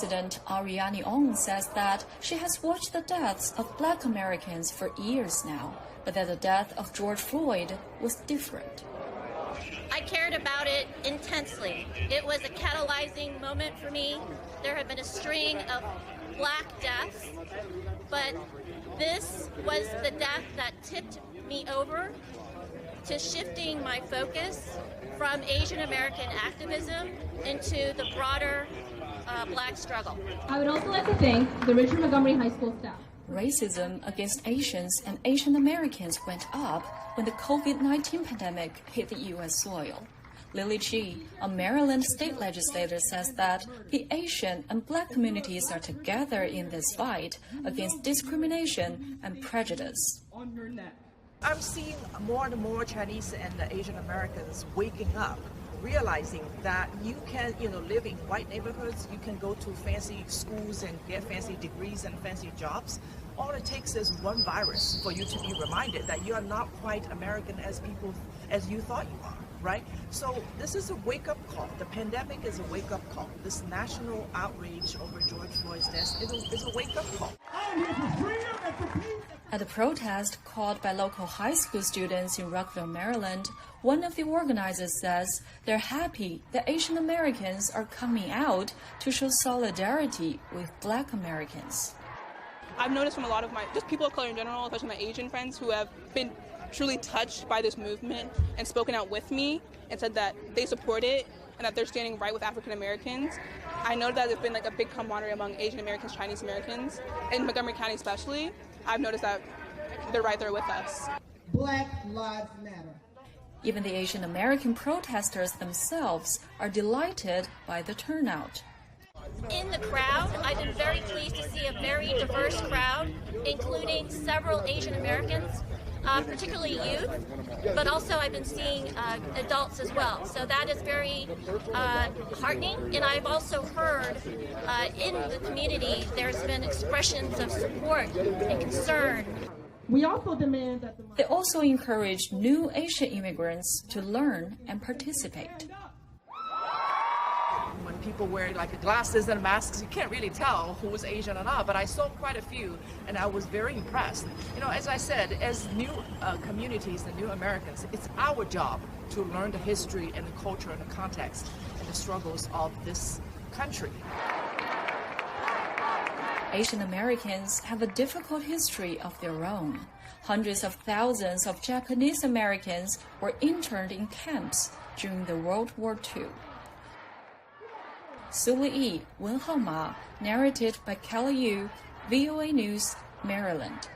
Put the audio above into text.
resident Ariane Ong says that she has watched the deaths of Black Americans for years now, but that the death of George Floyd was different. I cared about it intensely. It was a catalyzing moment for me. There had been a string of Black deaths, but this was the death that tipped me over to shifting my focus from Asian American activism into the broader Black struggle. I would also like to thank the Richard Montgomery High School staff. Racism against Asians and Asian Americans went up when the COVID-19 pandemic hit the U.S. soil. Lily Chi, a Maryland state legislator, says that the Asian and Black communities are together in this fight against discrimination and prejudice. I'm seeing more and more Chinese and Asian Americans waking up, realizing that you can, live in white neighborhoods, you can go to fancy schools and get fancy degrees and fancy jobs. All it takes is one virus for you to be reminded that you are not quite American as you thought you are, right? So this is a wake-up call. The pandemic is a wake-up call. This national outrage over George Floyd's death is a wake-up call. At a protest called by local high school students in Rockville, Maryland, one of the organizers says they're happy that Asian Americans are coming out to show solidarity with Black Americans. I've noticed from a lot of just people of color in general, especially my Asian friends, who have been truly touched by this movement and spoken out with me and said that they support it and that they're standing right with African Americans. I know that there's been a big camaraderie among Asian Americans, Chinese Americans, in Montgomery County especially. I've noticed that they're right there with us. Black Lives Matter. Even the Asian American protesters themselves are delighted by the turnout. In the crowd, I've been very pleased to see a very diverse crowd, including several Asian Americans, particularly youth, but also I've been seeing adults as well. So that is very heartening, and I've also heard in the community there's been expressions of support and concern. We also demand that They also encourage new Asian immigrants to learn and participate. When people wear glasses and masks, you can't really tell who was Asian or not, but I saw quite a few and I was very impressed. As I said, as new communities and new Americans, it's our job to learn the history and the culture and the context and the struggles of this country. Asian Americans have a difficult history of their own. Hundreds of thousands of Japanese Americans were interned in camps during the World War II. Suli Yi, Wenhao Ma, narrated by Kelly Yu, VOA News, Maryland.